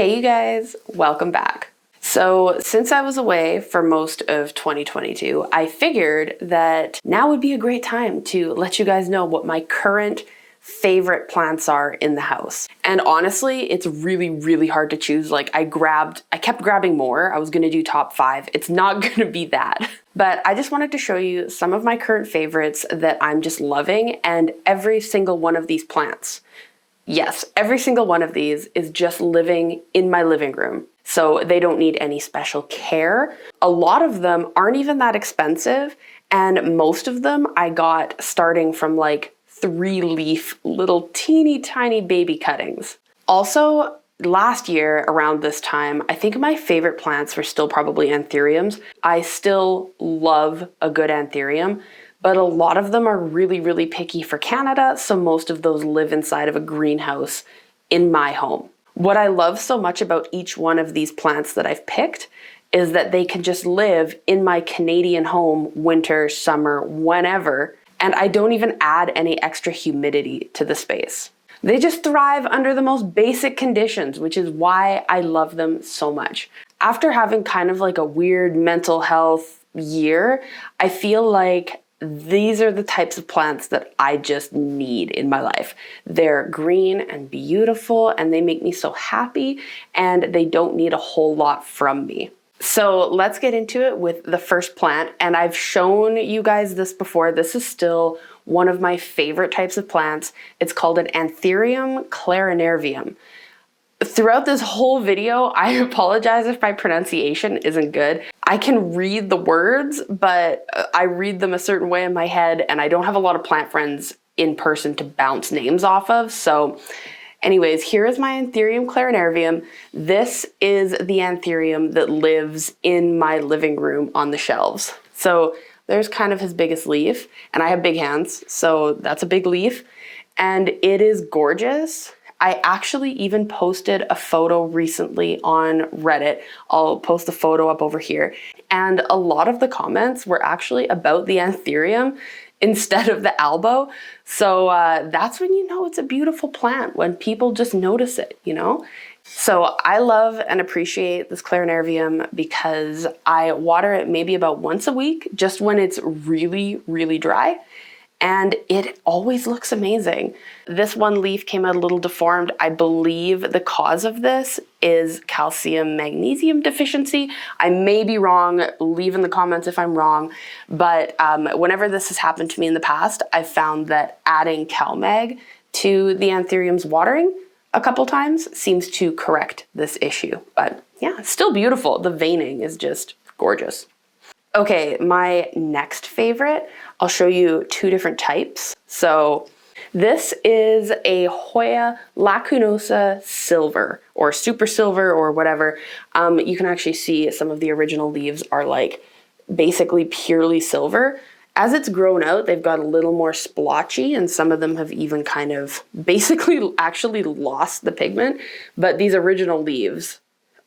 Hey you guys, welcome back. So since I was away for most of 2022, I figured that now would be a great time to let you guys know what my current favorite plants are in the house. And honestly, it's really hard to choose. Like I kept grabbing more. I was gonna do top 5. It's not gonna be that. But I just wanted to show you some of my current favorites that I'm just loving, and every single one of these plants. Yes, every single one of these is just living in my living room. So they don't need any special care. A lot of them aren't even that expensive, and most of them I got starting from like 3-leaf little teeny tiny baby cuttings. Also, last year around this time, I think my favorite plants were still probably anthuriums. I still love a good anthurium, but a lot of them are really picky for Canada, so most of those live inside of a greenhouse in my home. What I love so much about each one of these plants that I've picked is that they can just live in my Canadian home, winter, summer, whenever, and I don't even add any extra humidity to the space. They just thrive under the most basic conditions, which is why I love them so much. After having kind of like a weird mental health year, I feel like these are the types of plants that I just need in my life. They're green and beautiful, and they make me so happy, and they don't need a whole lot from me. So let's get into it with the first plant, and I've shown you guys this before. This is still one of my favorite types of plants. It's called an Anthurium clarinervium. Throughout this whole video, I apologize if my pronunciation isn't good. I can read the words, but I read them a certain way in my head, and I don't have a lot of plant friends in person to bounce names off of. So anyways, here is my Anthurium clarinervium. This is the Anthurium that lives in my living room on the shelves. So there's kind of his biggest leaf, and I have big hands, so that's a big leaf, and it is gorgeous. I actually even posted a photo recently on Reddit. I'll post the photo up over here. And a lot of the comments were actually about the Anthurium instead of the albo. So that's when you know it's a beautiful plant, when people just notice it, you know? So I love and appreciate this clarinervium because I water it maybe about once a week, just when it's really dry. And it always looks amazing. This one leaf came out a little deformed. I believe the cause of this is calcium magnesium deficiency. I may be wrong, leave in the comments if I'm wrong, but whenever this has happened to me in the past, I've found that adding CalMag to the Anthurium's watering a couple times seems to correct this issue. But yeah, it's still beautiful. The veining is just gorgeous. Okay, my next favorite, I'll show you 2 different types. So this is a Hoya lacunosa silver, or super silver, or whatever. You can actually see some of the original leaves are like basically purely silver. As it's grown out, they've got a little more splotchy, and some of them have even kind of basically actually lost the pigment, but these original leaves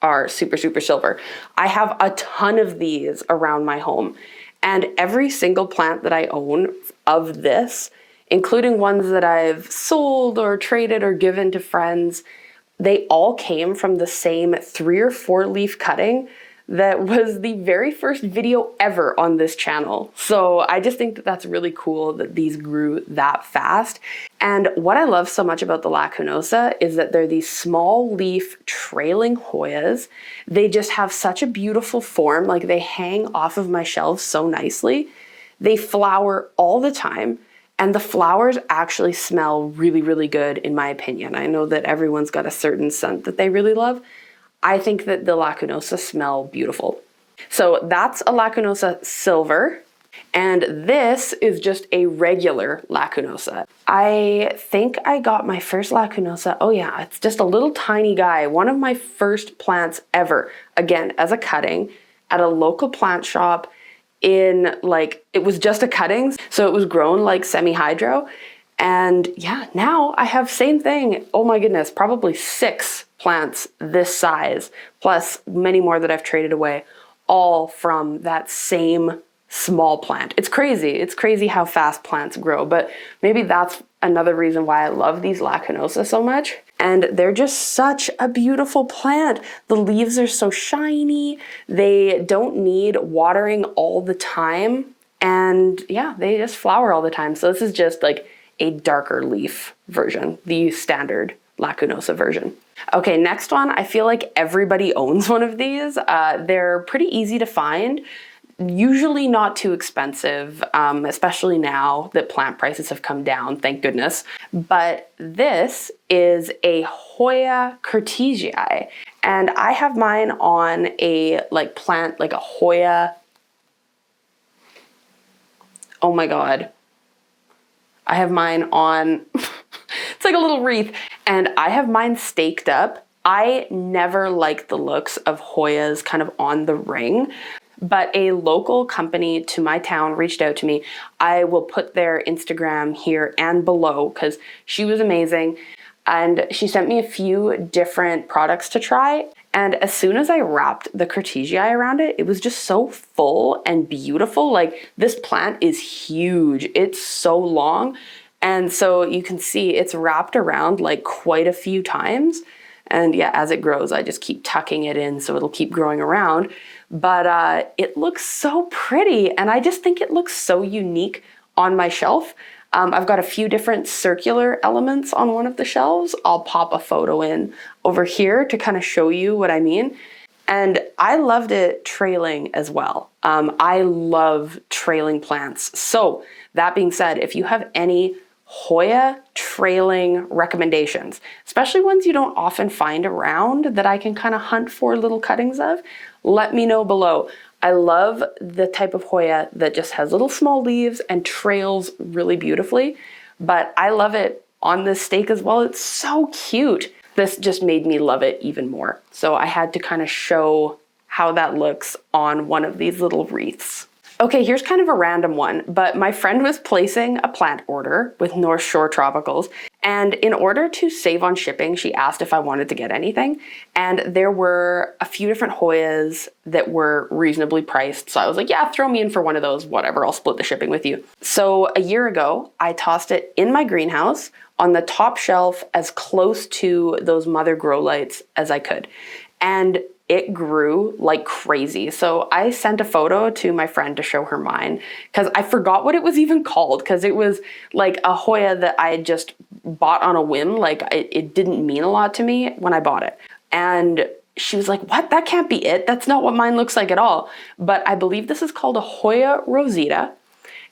are super silver. I have a ton of these around my home, and every single plant that I own of this, including ones that I've sold or traded or given to friends, they all came from the same 3 or 4 leaf cutting that was the very first video ever on this channel. So I just think that that's really cool that these grew that fast. And what I love so much about the lacunosa is that they're these small leaf trailing Hoyas. They just have such a beautiful form, like they hang off of my shelves so nicely. They flower all the time, and the flowers actually smell really good in my opinion. I know that everyone's got a certain scent that they really love. I think that the lacunosa smell beautiful. So that's a lacunosa silver, and this is just a regular lacunosa. I think I got my first lacunosa, oh yeah, it's just a little tiny guy, one of my first plants ever, again, as a cutting at a local plant shop in like, it was just a cuttings, so it was grown like semi-hydro. And yeah, now I have same thing, oh my goodness, probably 6 plants this size, plus many more that I've traded away, all from that same small plant. It's crazy how fast plants grow, but maybe that's another reason why I love these lacunosa so much. and they're just such a beautiful plant. The leaves are so shiny, they don't need watering all the time, and yeah, they just flower all the time. So this is just like a darker leaf version, the standard lacunosa version. Okay, next one. I feel like everybody owns one of these. They're pretty easy to find, usually not too expensive, especially now that plant prices have come down, thank goodness. But this is a Hoya curtisii, and I have mine on a plant, like a Hoya. Oh my God. I have mine on, it's like a little wreath, and I have mine staked up. I never liked the looks of Hoyas kind of on the ring, but a local company to my town reached out to me. I will put their Instagram here and below because she was amazing. And she sent me a few different products to try. And as soon as I wrapped the curtisii around it, it was just so full and beautiful. Like, this plant is huge. It's so long. And so you can see it's wrapped around like quite a few times. And yeah, as it grows, I just keep tucking it in so it'll keep growing around. But it looks so pretty, and I just think it looks so unique on my shelf. I've got a few different circular elements on one of the shelves. I'll pop a photo in over here to kind of show you what I mean. And I loved it trailing as well. I love trailing plants. So that being said, if you have any Hoya trailing recommendations, especially ones you don't often find around that I can kind of hunt for little cuttings of, let me know below. I love the type of Hoya that just has little small leaves and trails really beautifully, but I love it on this stake as well. It's so cute. This just made me love it even more. So I had to kind of show how that looks on one of these little wreaths. Okay, here's kind of a random one, but my friend was placing a plant order with North Shore Tropicals, and in order to save on shipping, she asked if I wanted to get anything, and there were a few different Hoyas that were reasonably priced, so I was like, yeah, throw me in for one of those, whatever, I'll split the shipping with you. So a year ago, I tossed it in my greenhouse on the top shelf as close to those mother grow lights as I could, and it grew like crazy. So I sent a photo to my friend to show her mine because I forgot what it was even called, because it was like a Hoya that I had just bought on a whim. Like it didn't mean a lot to me when I bought it. And she was like, what? That can't be it. That's not what mine looks like at all. But I believe this is called a Hoya rosita,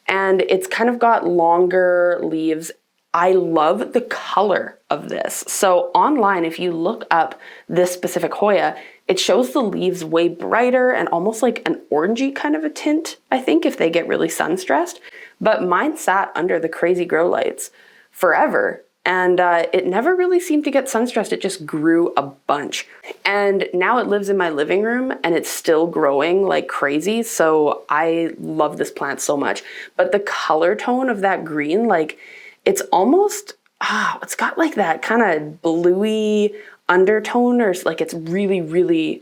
and it's kind of got longer leaves. I love the color of this. So online, if you look up this specific Hoya, it shows the leaves way brighter and almost like an orangey kind of a tint, I think, if they get really sun stressed. But mine sat under the crazy grow lights forever, and it never really seemed to get sun stressed. It just grew a bunch. And now it lives in my living room and it's still growing like crazy. So I love this plant so much. But the color tone of that green, like it's almost, it's got like that kind of bluey undertone, or like it's really, really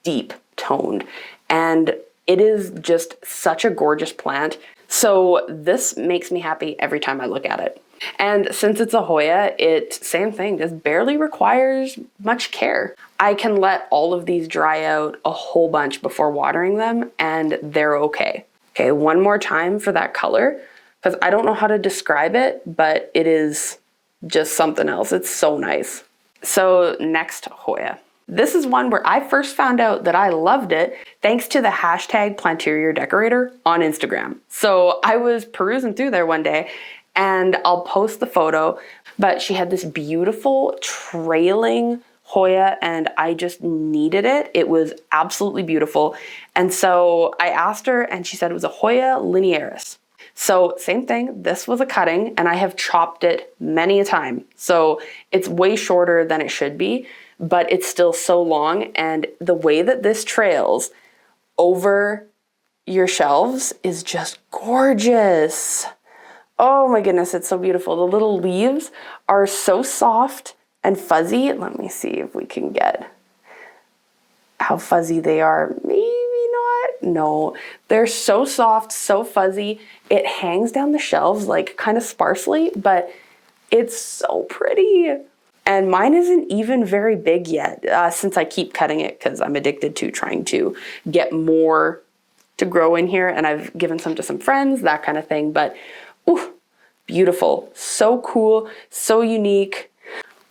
deep toned. And it is just such a gorgeous plant. So this makes me happy every time I look at it. And since it's a Hoya, it, same thing, just barely requires much care. I can let all of these dry out a whole bunch before watering them, and they're okay. Okay, one more time for that color, because I don't know how to describe it, but it is just something else. It's so nice. So next Hoya. This is one where I first found out that I loved it thanks to the hashtag Planterior decorator on Instagram. So I was perusing through there one day, and I'll post the photo, but she had this beautiful trailing Hoya and I just needed it. It was absolutely beautiful. And so I asked her and she said it was a Hoya linearis. So same thing, this was a cutting and I have chopped it many a time. So it's way shorter than it should be, but it's still so long. And the way that this trails over your shelves is just gorgeous. Oh my goodness, it's so beautiful. The little leaves are so soft and fuzzy. Let me see if we can get how fuzzy they are. Maybe not. No, they're so soft, so fuzzy. It hangs down the shelves like kind of sparsely, but it's so pretty. And mine isn't even very big yet, since I keep cutting it because I'm addicted to trying to get more to grow in here, and I've given some to some friends, that kind of thing. But ooh, beautiful, so cool, so unique,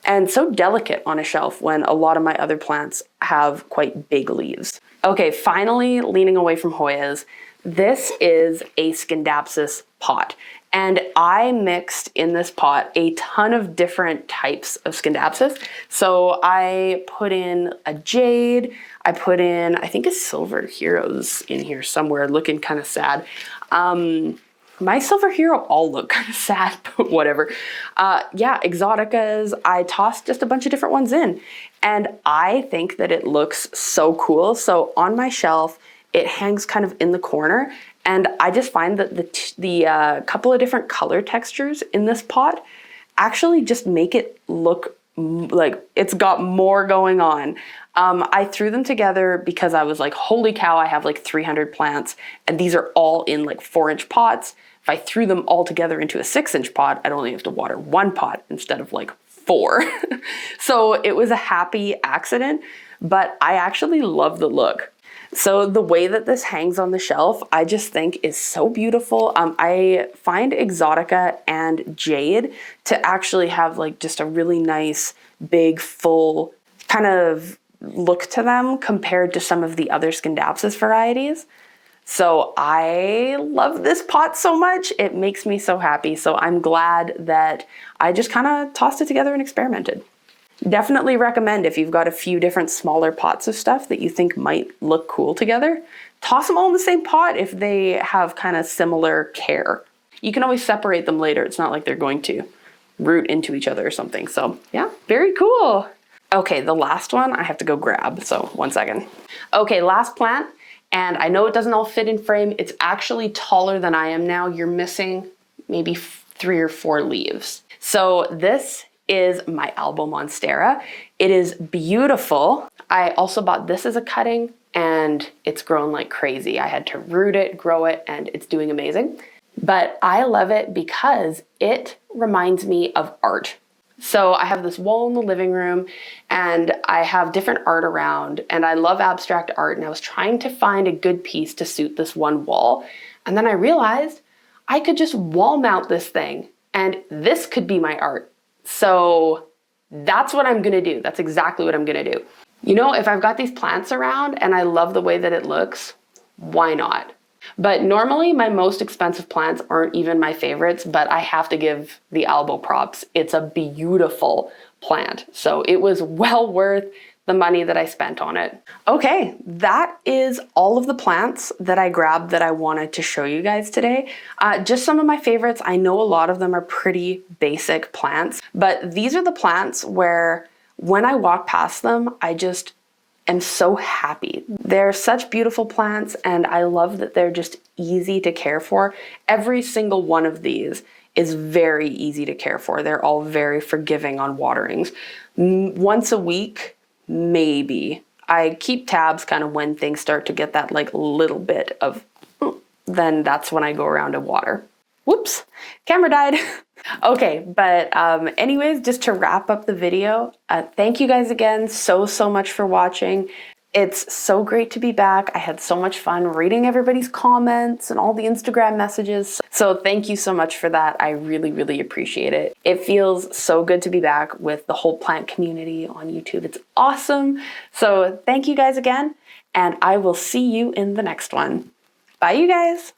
and so delicate on a shelf when a lot of my other plants have quite big leaves. Okay, finally leaning away from Hoyas, this is a Scindapsus pot. And I mixed in this pot a ton of different types of Scindapsus. So I put in a jade, I put in, I think a silver hero's in here somewhere looking kind of sad. My silver hero all look kind of sad, but whatever. Yeah, exoticas, I tossed just a bunch of different ones in. And I think that it looks so cool. So on my shelf, it hangs kind of in the corner. And I just find that the couple of different color textures in this pot actually just make it look like it's got more going on. I threw them together because I was like, holy cow, I have like 300 plants and these are all in like 4-inch pots. If I threw them all together into a 6-inch pot, I'd only have to water 1 pot instead of like 4. So it was a happy accident, but I actually love the look. So the way that this hangs on the shelf, I just think is so beautiful. I find Exotica and Jade to actually have like just a really nice, big, full kind of look to them compared to some of the other Scindapsus varieties. So I love this pot so much. It makes me so happy. So I'm glad that I just kind of tossed it together and experimented. Definitely recommend if you've got a few different smaller pots of stuff that you think might look cool together, toss them all in the same pot if they have kind of similar care. You can always separate them later. It's not like they're going to root into each other or something. So yeah, very cool. Okay, the last one I have to go grab. So 1 second. Okay, last plant. And I know it doesn't all fit in frame. It's actually taller than I am now. You're missing maybe 3 or 4 leaves. So this is my albo Monstera. It is beautiful. I also bought this as a cutting and it's grown like crazy. I had to root it, grow it, and it's doing amazing. But I love it because it reminds me of art. So I have this wall in the living room and I have different art around and I love abstract art, and I was trying to find a good piece to suit this one wall. And then I realized I could just wall mount this thing and this could be my art. So that's what I'm gonna do. That's exactly what I'm gonna do. You know, if I've got these plants around and I love the way that it looks, why not? But normally my most expensive plants aren't even my favorites, but I have to give the albo props. It's a beautiful plant. So it was well worth the money that I spent on it. Okay, that is all of the plants that I grabbed that I wanted to show you guys today. Just some of my favorites. I know a lot of them are pretty basic plants, but these are the plants where when I walk past them, I just am so happy. They're such beautiful plants and I love that they're just easy to care for. Every single one of these is very easy to care for. They're all very forgiving on waterings. Once a week, maybe. I keep tabs kind of when things start to get that like little bit of, then that's when I go around and water. Whoops, camera died. Okay, but anyways, just to wrap up the video, thank you guys again so much for watching. It's so great to be back. I had so much fun reading everybody's comments and all the Instagram messages. So thank you so much for that. I really appreciate it. It feels so good to be back with the whole plant community on YouTube. It's awesome. So thank you guys again, and I will see you in the next one. Bye, you guys.